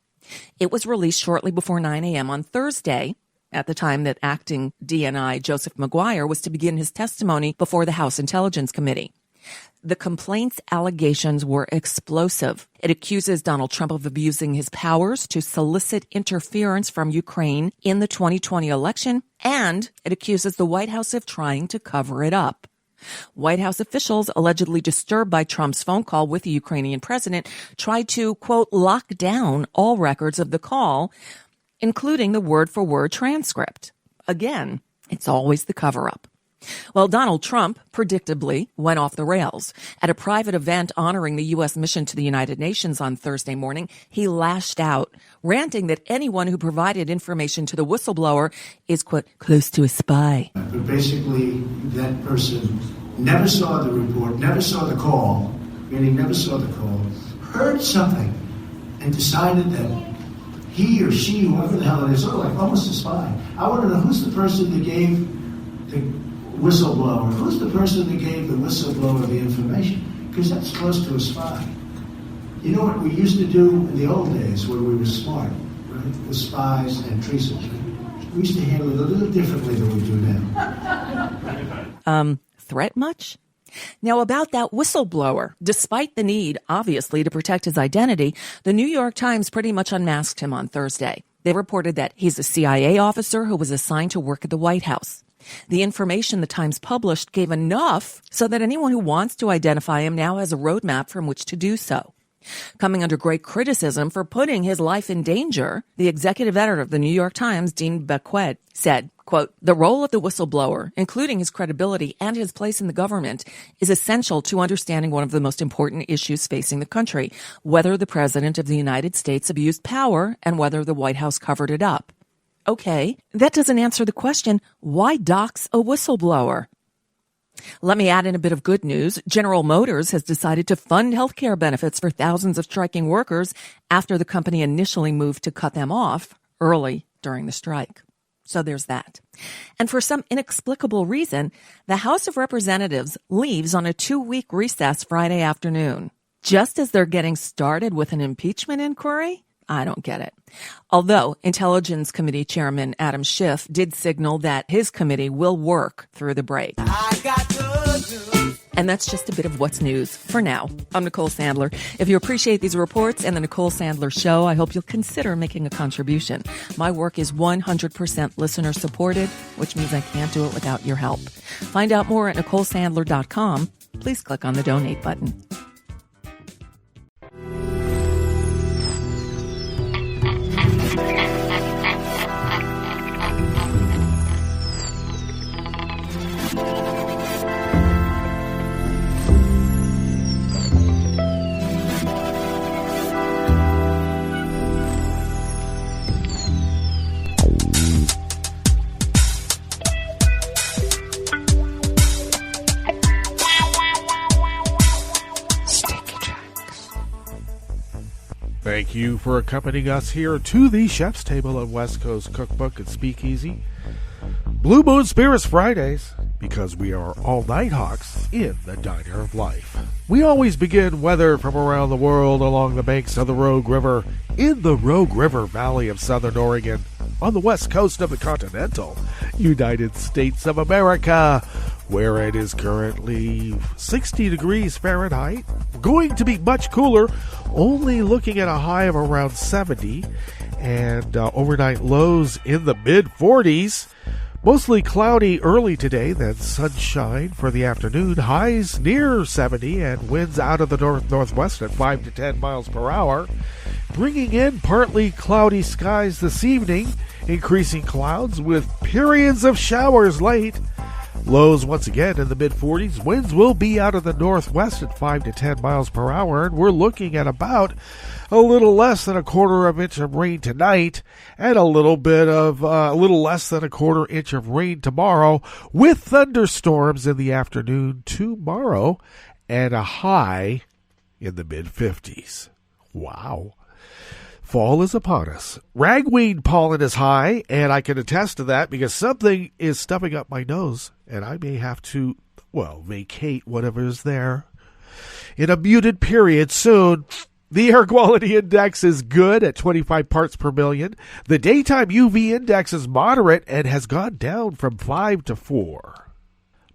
it was released shortly before 9 a.m. on Thursday, at the time that acting DNI Joseph McGuire was to begin his testimony before the House Intelligence Committee. The complaint's allegations were explosive. It accuses Donald Trump of abusing his powers to solicit interference from Ukraine in the 2020 election, and it accuses the White House of trying to cover it up. White House officials, allegedly disturbed by Trump's phone call with the Ukrainian president, tried to, quote, lock down all records of the call, including the word-for-word transcript. Again, it's always the cover-up. Well, Donald Trump, predictably, went off the rails. At a private event honoring the U.S. mission to the United Nations on Thursday morning, he lashed out, ranting that anyone who provided information to the whistleblower is, quote, close to a spy. But basically, that person never saw the report, never saw the call, meaning never saw the call, heard something, and decided that he or she, whoever the hell it is, sort of like almost a spy. I want to know who's the person that gave the whistleblower, who's the person that gave the whistleblower the information? Because that's close to a spy. You know what we used to do in the old days when we were smart, right? With spies and treasons. We used to handle it a little differently than we do now. Threat much? Now, about that whistleblower, despite the need, obviously, to protect his identity, the New York Times pretty much unmasked him on Thursday. They reported that he's a CIA officer who was assigned to work at the White House. The information the Times published gave enough so that anyone who wants to identify him now has a roadmap from which to do so. Coming under great criticism for putting his life in danger, the executive editor of the New York Times, Dean Bequette, said, quote, the role of the whistleblower, including his credibility and his place in the government, is essential to understanding one of the most important issues facing the country, whether the President of the United States abused power and whether the White House covered it up. Okay, that doesn't answer the question, why dox a whistleblower? Let me add in a bit of good news. General Motors has decided to fund health care benefits for thousands of striking workers after the company initially moved to cut them off early during the strike. So there's that. And for some inexplicable reason, the House of Representatives leaves on a 2-week recess Friday afternoon, just as they're getting started with an impeachment inquiry. I don't get it. Although Intelligence Committee Chairman Adam Schiff did signal that his committee will work through the break. And that's just a bit of what's news for now. I'm Nicole Sandler. If you appreciate these reports and the Nicole Sandler Show, I hope you'll consider making a contribution. My work is 100% listener supported, which means I can't do it without your help. Find out more at NicoleSandler.com. Please click on the donate button. Thank you for accompanying us here to the Chef's Table at West Coast Cookbook and Speakeasy. Blue Moon Spirits Fridays, because we are all night hawks in the Diner of Life. We always begin weather from around the world along the banks of the Rogue River, in the Rogue River Valley of Southern Oregon, on the west coast of the continental United States of America, where it is currently 60 degrees Fahrenheit. Going to be much cooler, only looking at a high of around 70, and overnight lows in the mid-40s. Mostly cloudy early today, then sunshine for the afternoon. Highs near 70 and winds out of the north-northwest at 5 to 10 miles per hour. Bringing in partly cloudy skies this evening, increasing clouds with periods of showers late. Lows once again in the mid-40s. Winds will be out of the northwest at 5 to 10 miles per hour, and we're looking at about a little less than a quarter of an inch of rain tonight, and a little less than a quarter inch of rain tomorrow, with thunderstorms in the afternoon tomorrow, and a high in the mid-50s. Wow. Fall is upon us. Ragweed pollen is high, and I can attest to that because something is stuffing up my nose, and I may have to, vacate whatever is there in a muted period soon. The air quality index is good at 25 parts per million. The daytime UV index is moderate and has gone down from 5 to 4.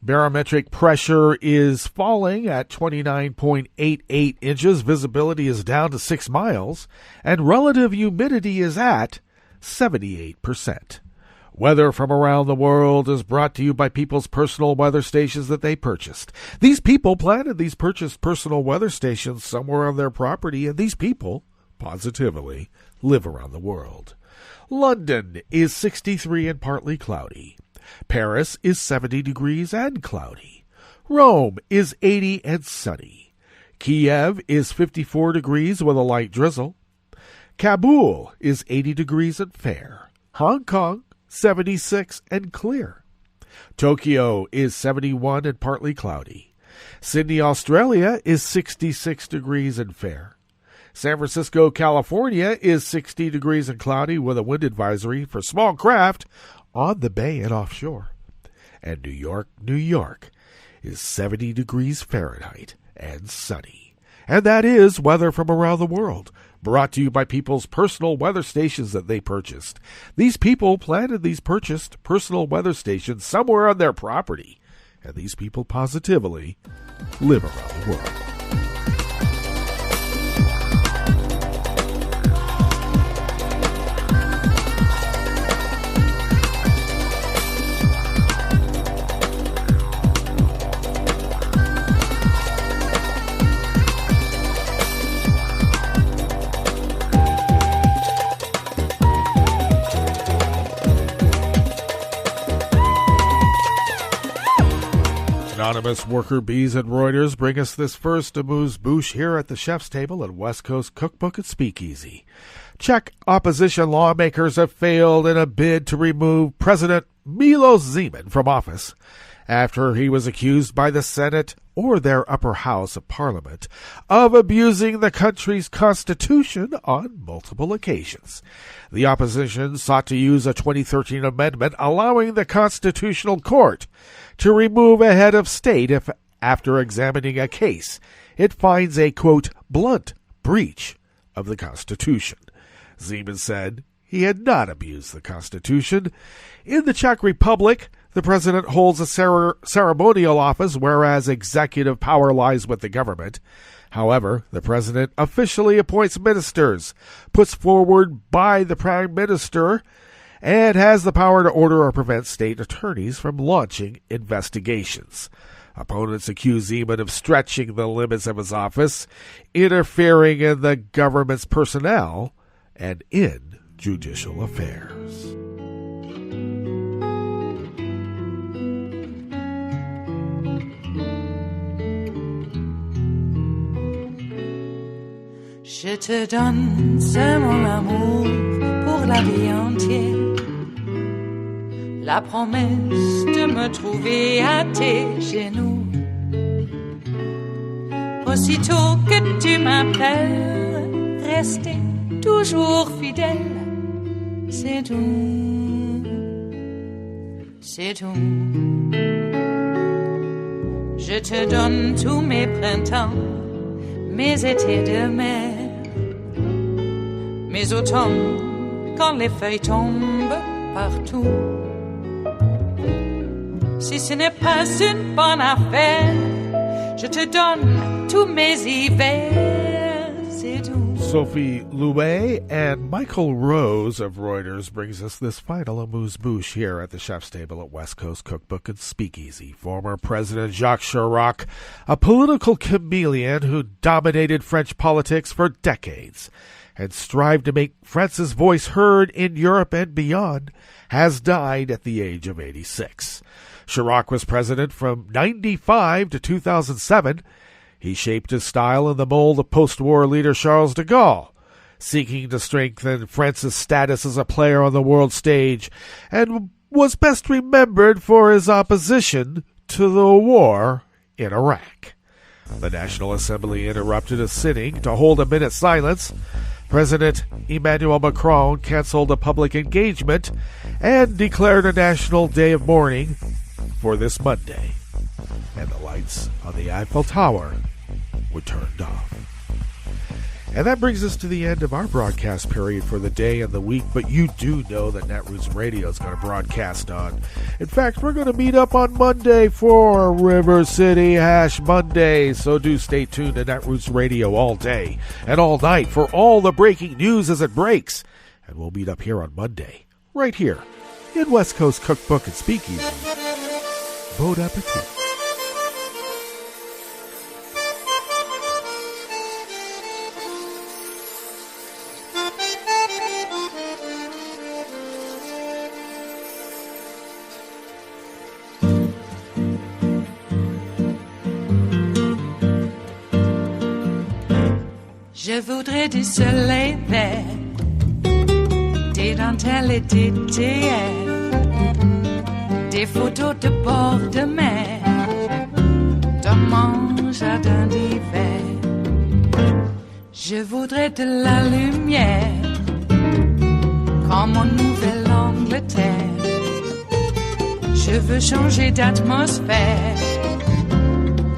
Barometric pressure is falling at 29.88 inches. Visibility is down to 6 miles. And relative humidity is at 78%. Weather from around the world is brought to you by people's personal weather stations that they purchased. These people planted these purchased personal weather stations somewhere on their property, and these people, positively, live around the world. London is 63 and partly cloudy. Paris is 70 degrees and cloudy. Rome is 80 and sunny. Kiev is 54 degrees with a light drizzle. Kabul is 80 degrees and fair. Hong Kong, 76 and clear. Tokyo is 71 and partly cloudy. Sydney, Australia is 66 degrees and fair. San Francisco, California is 60 degrees and cloudy with a wind advisory for small craft on the bay and offshore. And New York, New York is 70 degrees Fahrenheit and sunny. And that is weather from around the world, brought to you by people's personal weather stations that they purchased. These people planted these purchased personal weather stations somewhere on their property, and these people positively live around the world. Anonymous worker bees and Reuters bring us this first amuse-bouche here at the chef's table at West Coast Cookbook at Speakeasy. Czech opposition lawmakers have failed in a bid to remove President Milos Zeman from office after he was accused by the Senate or their upper house of parliament of abusing the country's constitution on multiple occasions. The opposition sought to use a 2013 amendment allowing the Constitutional Court to remove a head of state if, after examining a case, it finds a, quote, blunt breach of the Constitution. Zeman said he had not abused the Constitution. In the Czech Republic, the president holds a ceremonial office, whereas executive power lies with the government. However, the president officially appoints ministers, puts forward by the prime minister, and has the power to order or prevent state attorneys from launching investigations. Opponents accuse Zeman of stretching the limits of his office, interfering in the government's personnel, and in judicial affairs. Je te donne ce mon amour pour la vie entière. La promesse de me trouver à tes genoux. Aussitôt que tu m'appelles, rester toujours fidèle. C'est tout, c'est tout. Je te donne tous mes printemps, mes étés de mer, mes automnes quand les feuilles tombent partout. Si ce n'est pas une bonne affaire, je te donne tous mes hivers, c'est tout. Sophie Louet and Michael Rose of Reuters brings us this final amuse-bouche here at the chef's table at West Coast Cookbook and Speakeasy. Former President Jacques Chirac, a political chameleon who dominated French politics for decades and strived to make France's voice heard in Europe and beyond, has died at the age of 86. Chirac was president from 1995 to 2007. He shaped his style in the mold of post-war leader Charles de Gaulle, seeking to strengthen France's status as a player on the world stage, and was best remembered for his opposition to the war in Iraq. The National Assembly interrupted a sitting to hold a minute's silence. President Emmanuel Macron canceled a public engagement and declared a national day of mourning for this Monday. And the lights on the Eiffel Tower were turned off. And that brings us to the end of our broadcast period for the day and the week, but you do know that Netroots Radio is going to broadcast on. In fact, we're going to meet up on Monday for River City Hash Monday, so do stay tuned to Netroots Radio all day and all night for all the breaking news as it breaks. And we'll meet up here on Monday, right here in West Coast Cookbook and Speakeasy. Bon appetit. Je voudrais du soleil vert, des dentelles et des théières, des photos de bord de mer, dans mon jardin d'hiver. Je voudrais de la lumière, comme en Nouvelle-Angleterre. Je veux changer d'atmosphère,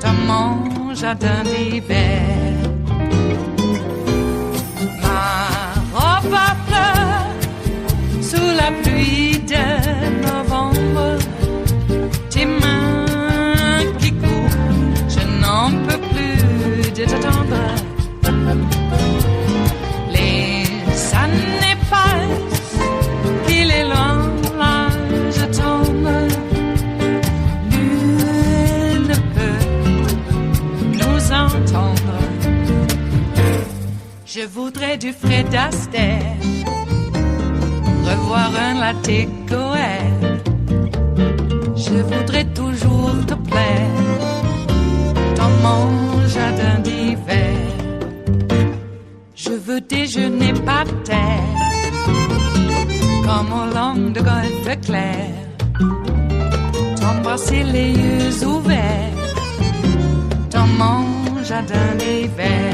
dans mon jardin d'hiver. Ma robe à fleurs, sous la pluie de novembre, tes mains qui courent, je n'en peux plus de t'attendre. Les années passent, il est loin, là je tombe. Nul ne peut nous entendre. Je voudrais du Fred Astaire, revoir un latte Goël. Je voudrais toujours te plaire dans mon jardin d'hiver. Je veux déjeuner par terre, comme au long de golfe clair, t'embrasser les yeux ouverts dans mon jardin d'hiver.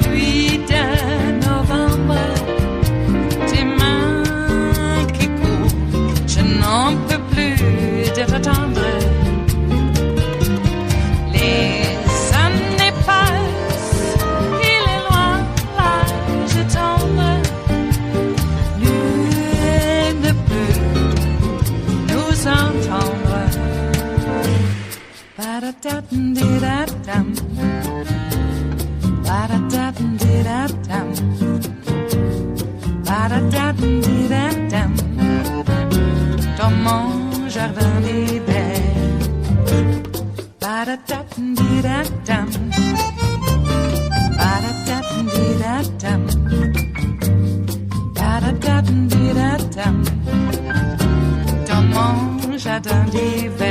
Pluie de novembre, tes mains qui courent, je n'en peux plus de t'attendre. Les années passent, il est loin, là je tombe. Nul ne peut nous entendre. Ba-da-da-dum-di-da-dum. Ba-da-da-dum-di-da-dum. Ba-da-da-dum-di-da-dum. Dans mon jardin d'hiver. Ba-da-da-dum-di-da-dum. Ba-da-da-dum-di-da-dum. Ba-da-da-dum-di-da-dum. Dans mon jardin d'hiver.